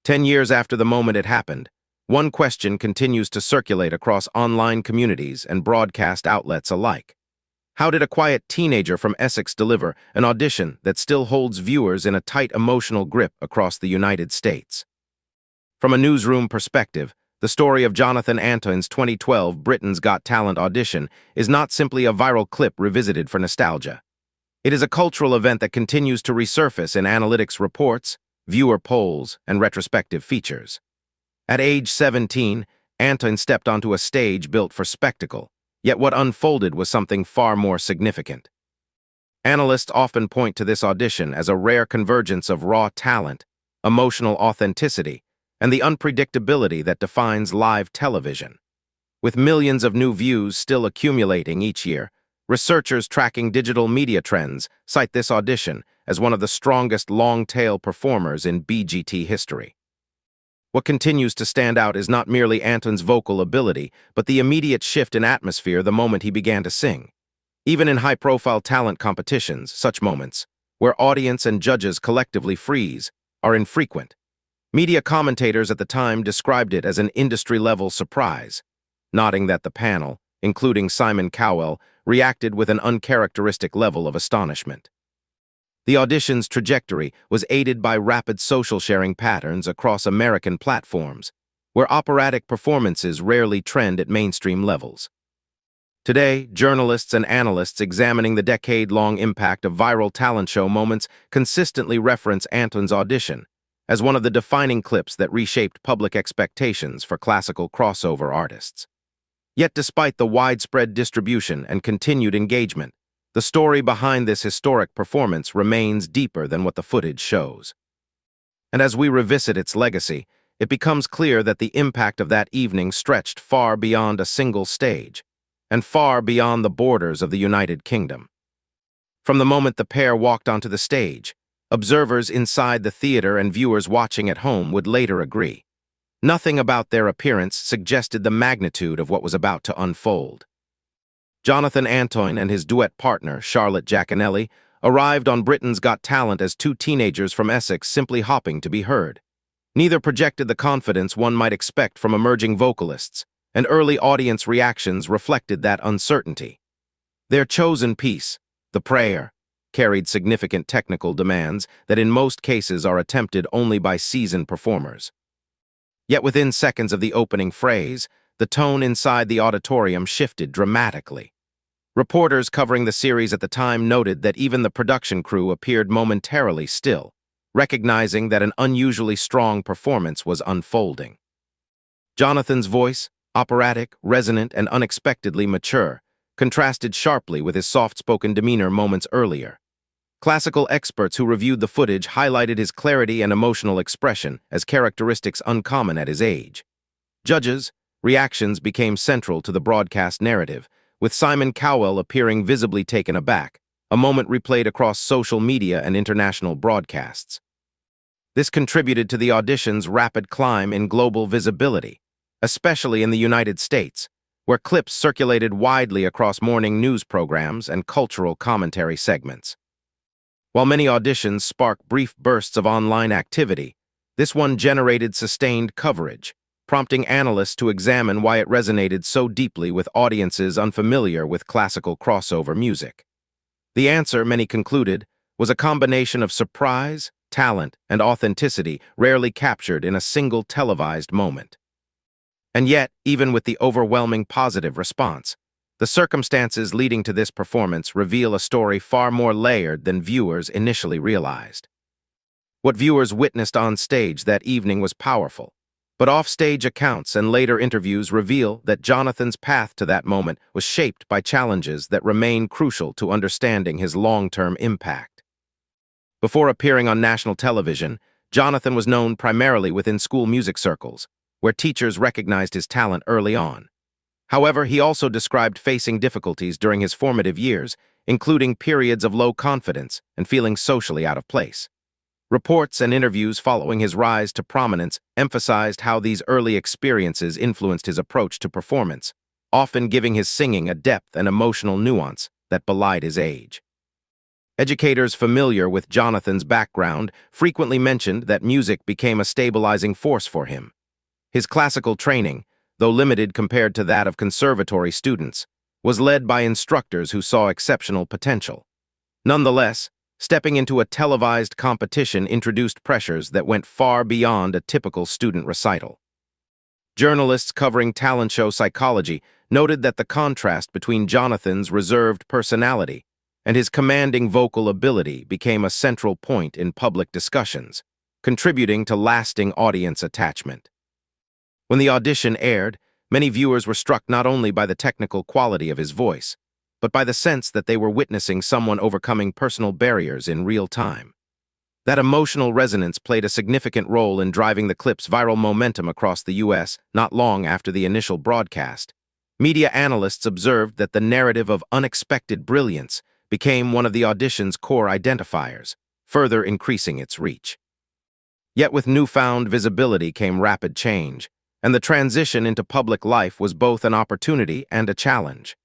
10 years after the moment it happened, one question continues to circulate across online communities and broadcast outlets alike. How did a quiet teenager from Essex deliver an audition that still holds viewers in a tight emotional grip across the United States? From a newsroom perspective, the story of Jonathan Antoine's 2012 Britain's Got Talent audition is not simply a viral clip revisited for nostalgia. It is a cultural event that continues to resurface in analytics reports, viewer polls, and retrospective features. At age 17, Antoine stepped onto a stage built for spectacle, yet what unfolded was something far more significant. Analysts often point to this audition as a rare convergence of raw talent, emotional authenticity, and the unpredictability that defines live television. With millions of new views still accumulating each year, researchers tracking digital media trends cite this audition as one of the strongest long-tail performers in BGT history. What continues to stand out is not merely Antoine's vocal ability, but the immediate shift in atmosphere the moment he began to sing. Even in high-profile talent competitions, such moments, where audience and judges collectively freeze, are infrequent. Media commentators at the time described it as an industry-level surprise, noting that the panel, including Simon Cowell, reacted with an uncharacteristic level of astonishment. The audition's trajectory was aided by rapid social sharing patterns across American platforms, where operatic performances rarely trend at mainstream levels. Today, journalists and analysts examining the decade-long impact of viral talent show moments consistently reference Antoine's audition as one of the defining clips that reshaped public expectations for classical crossover artists. Yet despite the widespread distribution and continued engagement, the story behind this historic performance remains deeper than what the footage shows. And as we revisit its legacy, it becomes clear that the impact of that evening stretched far beyond a single stage, and far beyond the borders of the United Kingdom. From the moment the pair walked onto the stage, observers inside the theater and viewers watching at home would later agree. Nothing about their appearance suggested the magnitude of what was about to unfold. Jonathan Antoine and his duet partner, Charlotte Giaconelli, arrived on Britain's Got Talent as two teenagers from Essex simply hopping to be heard. Neither projected the confidence one might expect from emerging vocalists, and early audience reactions reflected that uncertainty. Their chosen piece, The Prayer, carried significant technical demands that in most cases are attempted only by seasoned performers. Yet within seconds of the opening phrase, the tone inside the auditorium shifted dramatically. Reporters covering the series at the time noted that even the production crew appeared momentarily still, recognizing that an unusually strong performance was unfolding. Jonathan's voice, operatic, resonant, and unexpectedly mature, contrasted sharply with his soft-spoken demeanor moments earlier. Classical experts who reviewed the footage highlighted his clarity and emotional expression as characteristics uncommon at his age. Judges' reactions became central to the broadcast narrative, with Simon Cowell appearing visibly taken aback, a moment replayed across social media and international broadcasts. This contributed to the audition's rapid climb in global visibility, especially in the United States, where clips circulated widely across morning news programs and cultural commentary segments. While many auditions spark brief bursts of online activity, this one generated sustained coverage, prompting analysts to examine why it resonated so deeply with audiences unfamiliar with classical crossover music. The answer, many concluded, was a combination of surprise, talent, and authenticity rarely captured in a single televised moment. And yet, even with the overwhelming positive response, the circumstances leading to this performance reveal a story far more layered than viewers initially realized. What viewers witnessed on stage that evening was powerful, but off-stage accounts and later interviews reveal that Jonathan's path to that moment was shaped by challenges that remain crucial to understanding his long-term impact. Before appearing on national television, Jonathan was known primarily within school music circles, where teachers recognized his talent early on. However, he also described facing difficulties during his formative years, including periods of low confidence and feeling socially out of place. Reports and interviews following his rise to prominence emphasized how these early experiences influenced his approach to performance, often giving his singing a depth and emotional nuance that belied his age. Educators familiar with Jonathan's background frequently mentioned that music became a stabilizing force for him. His classical training, though limited compared to that of conservatory students, was led by instructors who saw exceptional potential. Nonetheless, stepping into a televised competition introduced pressures that went far beyond a typical student recital. Journalists covering talent show psychology noted that the contrast between Jonathan's reserved personality and his commanding vocal ability became a central point in public discussions, contributing to lasting audience attachment. When the audition aired, many viewers were struck not only by the technical quality of his voice, but by the sense that they were witnessing someone overcoming personal barriers in real time. That emotional resonance played a significant role in driving the clip's viral momentum across the U.S. not long after the initial broadcast. Media analysts observed that the narrative of unexpected brilliance became one of the audition's core identifiers, further increasing its reach. Yet with newfound visibility came rapid change, and the transition into public life was both an opportunity and a challenge.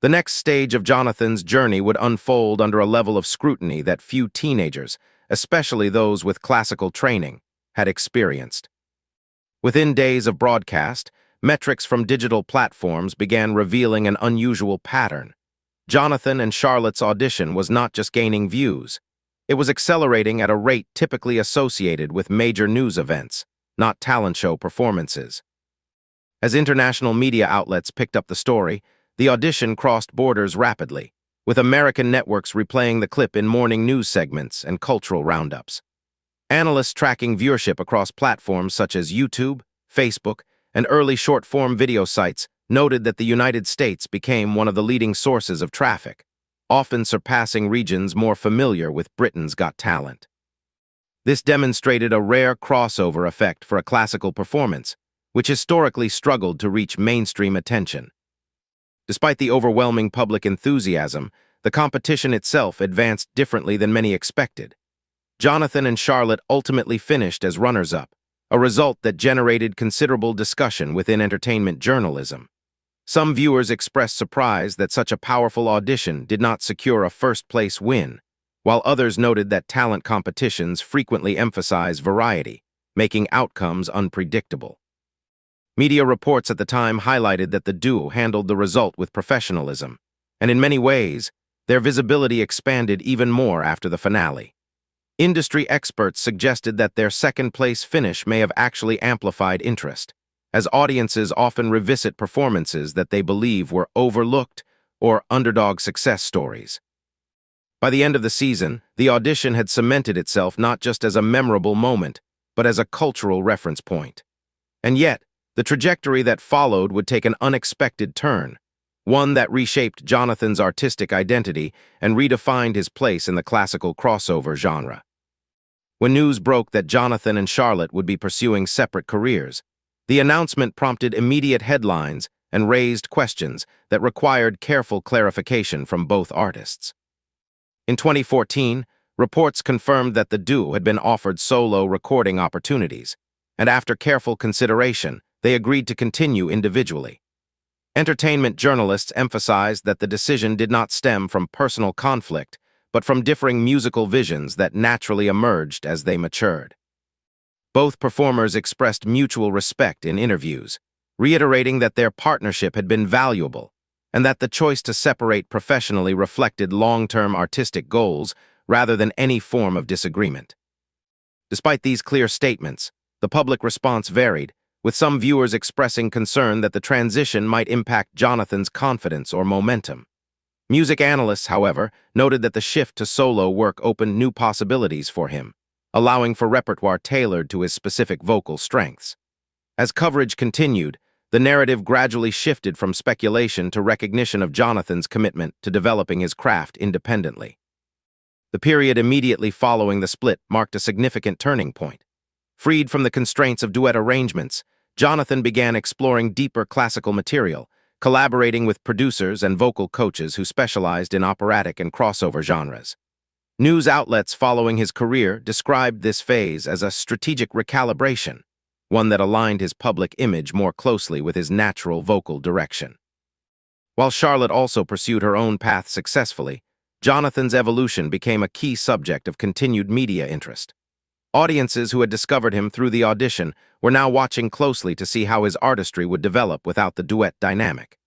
The next stage of Jonathan's journey would unfold under a level of scrutiny that few teenagers, especially those with classical training, had experienced. Within days of broadcast, metrics from digital platforms began revealing an unusual pattern. Jonathan and Charlotte's audition was not just gaining views, it was accelerating at a rate typically associated with major news events, not talent show performances. As international media outlets picked up the story, the audition crossed borders rapidly, with American networks replaying the clip in morning news segments and cultural roundups. Analysts tracking viewership across platforms such as YouTube, Facebook, and early short-form video sites noted that the United States became one of the leading sources of traffic, often surpassing regions more familiar with Britain's Got Talent. This demonstrated a rare crossover effect for a classical performance, which historically struggled to reach mainstream attention. Despite the overwhelming public enthusiasm, the competition itself advanced differently than many expected. Jonathan and Charlotte ultimately finished as runners-up, a result that generated considerable discussion within entertainment journalism. Some viewers expressed surprise that such a powerful audition did not secure a first-place win, while others noted that talent competitions frequently emphasize variety, making outcomes unpredictable. Media reports at the time highlighted that the duo handled the result with professionalism, and in many ways, their visibility expanded even more after the finale. Industry experts suggested that their second-place finish may have actually amplified interest, as audiences often revisit performances that they believe were overlooked or underdog success stories. By the end of the season, the audition had cemented itself not just as a memorable moment, but as a cultural reference point. And yet, the trajectory that followed would take an unexpected turn, one that reshaped Jonathan's artistic identity and redefined his place in the classical crossover genre. When news broke that Jonathan and Charlotte would be pursuing separate careers, the announcement prompted immediate headlines and raised questions that required careful clarification from both artists. In 2014, reports confirmed that the duo had been offered solo recording opportunities, and after careful consideration, they agreed to continue individually. Entertainment journalists emphasized that the decision did not stem from personal conflict, but from differing musical visions that naturally emerged as they matured. Both performers expressed mutual respect in interviews, reiterating that their partnership had been valuable and that the choice to separate professionally reflected long-term artistic goals rather than any form of disagreement. Despite these clear statements, the public response varied, with some viewers expressing concern that the transition might impact Jonathan's confidence or momentum. Music analysts, however, noted that the shift to solo work opened new possibilities for him, allowing for repertoire tailored to his specific vocal strengths. As coverage continued, the narrative gradually shifted from speculation to recognition of Jonathan's commitment to developing his craft independently. The period immediately following the split marked a significant turning point. Freed from the constraints of duet arrangements, Jonathan began exploring deeper classical material, collaborating with producers and vocal coaches who specialized in operatic and crossover genres. News outlets following his career described this phase as a strategic recalibration, one that aligned his public image more closely with his natural vocal direction. While Charlotte also pursued her own path successfully, Jonathan's evolution became a key subject of continued media interest. Audiences who had discovered him through the audition were now watching closely to see how his artistry would develop without the duet dynamic.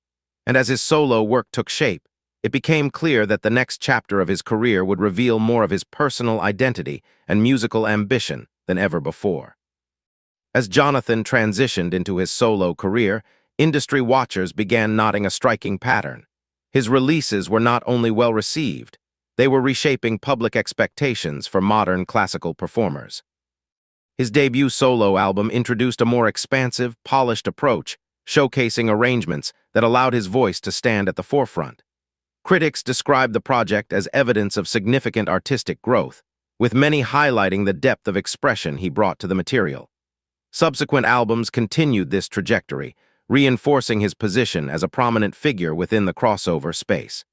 And as his solo work took shape, it became clear that the next chapter of his career would reveal more of his personal identity and musical ambition than ever before. As Jonathan transitioned into his solo career, industry watchers began noting a striking pattern. His releases were not only well received, they were reshaping public expectations for modern classical performers. His debut solo album introduced a more expansive, polished approach, showcasing arrangements that allowed his voice to stand at the forefront. Critics described the project as evidence of significant artistic growth, with many highlighting the depth of expression he brought to the material. Subsequent albums continued this trajectory, reinforcing his position as a prominent figure within the crossover space.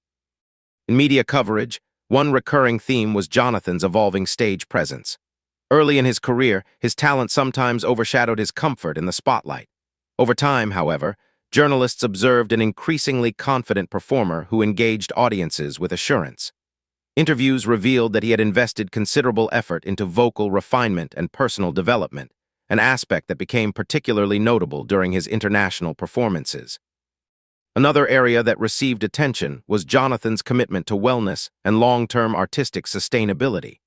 In media coverage, one recurring theme was Jonathan's evolving stage presence. Early in his career, his talent sometimes overshadowed his comfort in the spotlight. Over time, however, journalists observed an increasingly confident performer who engaged audiences with assurance. Interviews revealed that he had invested considerable effort into vocal refinement and personal development, an aspect that became particularly notable during his international performances. Another area that received attention was Jonathan's commitment to wellness and long-term artistic sustainability.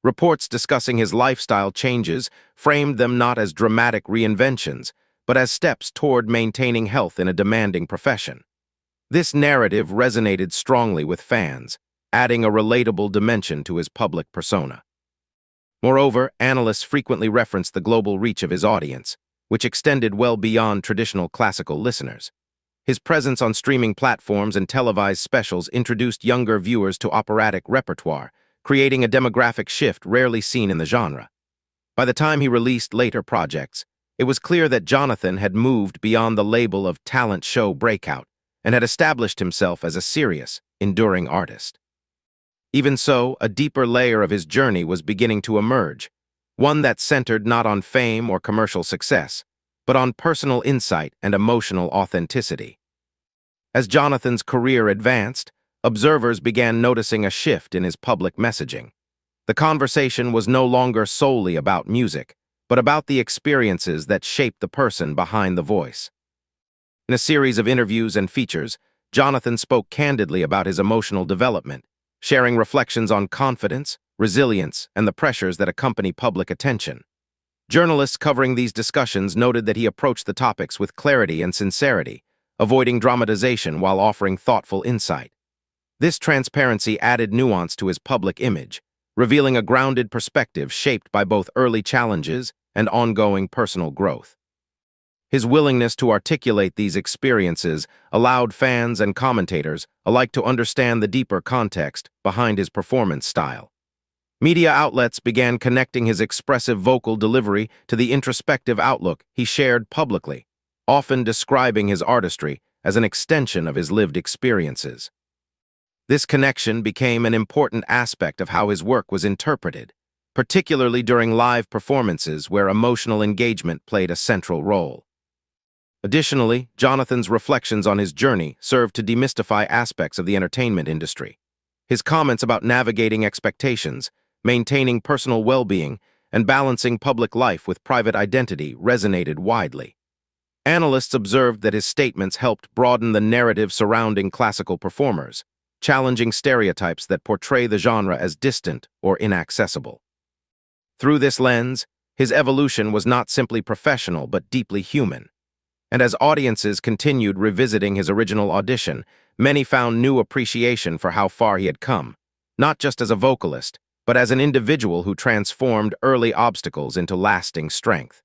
Reports discussing his lifestyle changes framed them not as dramatic reinventions, but as steps toward maintaining health in a demanding profession. This narrative resonated strongly with fans, adding a relatable dimension to his public persona. Moreover, analysts frequently referenced the global reach of his audience, which extended well beyond traditional classical listeners. His presence on streaming platforms and televised specials introduced younger viewers to operatic repertoire, creating a demographic shift rarely seen in the genre. By the time he released later projects, it was clear that Jonathan had moved beyond the label of talent show breakout and had established himself as a serious, enduring artist. Even so, a deeper layer of his journey was beginning to emerge, one that centered not on fame or commercial success, but on personal insight and emotional authenticity. As Jonathan's career advanced, observers began noticing a shift in his public messaging. The conversation was no longer solely about music, but about the experiences that shaped the person behind the voice. In a series of interviews and features, Jonathan spoke candidly about his emotional development, sharing reflections on confidence, resilience, and the pressures that accompany public attention. Journalists covering these discussions noted that he approached the topics with clarity and sincerity, avoiding dramatization while offering thoughtful insight. This transparency added nuance to his public image, revealing a grounded perspective shaped by both early challenges and ongoing personal growth. His willingness to articulate these experiences allowed fans and commentators alike to understand the deeper context behind his performance style. Media outlets began connecting his expressive vocal delivery to the introspective outlook he shared publicly, often describing his artistry as an extension of his lived experiences. This connection became an important aspect of how his work was interpreted, particularly during live performances where emotional engagement played a central role. Additionally, Jonathan's reflections on his journey served to demystify aspects of the entertainment industry. His comments about navigating expectations, maintaining personal well-being, and balancing public life with private identity resonated widely. Analysts observed that his statements helped broaden the narrative surrounding classical performers, challenging stereotypes that portray the genre as distant or inaccessible. Through this lens, his evolution was not simply professional but deeply human. And as audiences continued revisiting his original audition, many found new appreciation for how far he had come, not just as a vocalist, but as an individual who transformed early obstacles into lasting strength.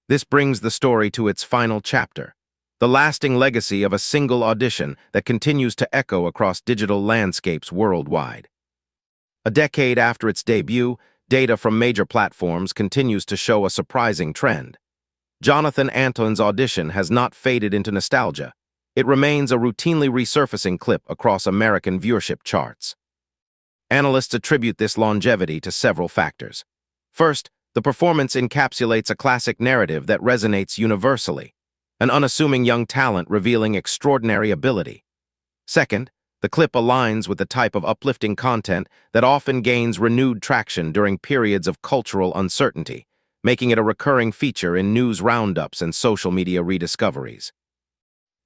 This brings the story to its final chapter, the lasting legacy of a single audition that continues to echo across digital landscapes worldwide. A decade after its debut, data from major platforms continues to show a surprising trend. Jonathan Antoine's audition has not faded into nostalgia. It remains a routinely resurfacing clip across American viewership charts. Analysts attribute this longevity to several factors. First, the performance encapsulates a classic narrative that resonates universally, an unassuming young talent revealing extraordinary ability. Second, The clip aligns with the type of uplifting content that often gains renewed traction during periods of cultural uncertainty, making it a recurring feature in news roundups and social media rediscoveries.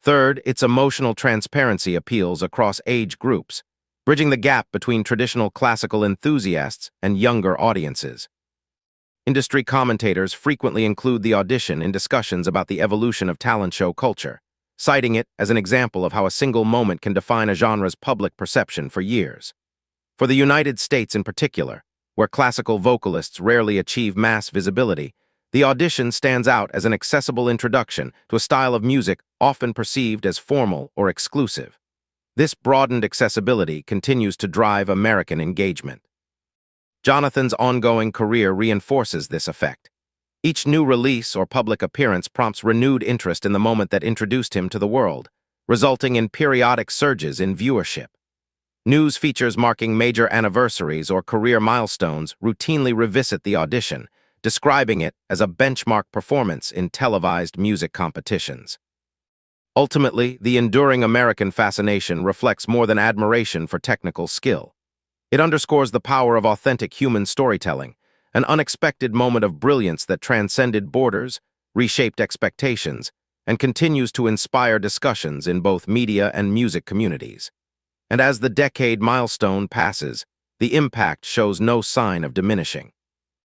Third, its emotional transparency appeals across age groups, bridging the gap between traditional classical enthusiasts and younger audiences. Industry commentators frequently include the audition in discussions about the evolution of talent show culture, citing it as an example of how a single moment can define a genre's public perception for years. For the United States in particular, where classical vocalists rarely achieve mass visibility, the audition stands out as an accessible introduction to a style of music often perceived as formal or exclusive. This broadened accessibility continues to drive American engagement. Jonathan's ongoing career reinforces this effect. Each new release or public appearance prompts renewed interest in the moment that introduced him to the world, resulting in periodic surges in viewership. News features marking major anniversaries or career milestones routinely revisit the audition, describing it as a benchmark performance in televised music competitions. Ultimately, the enduring American fascination reflects more than admiration for technical skill. It underscores the power of authentic human storytelling, an unexpected moment of brilliance that transcended borders, reshaped expectations, and continues to inspire discussions in both media and music communities. And as the decade milestone passes, the impact shows no sign of diminishing.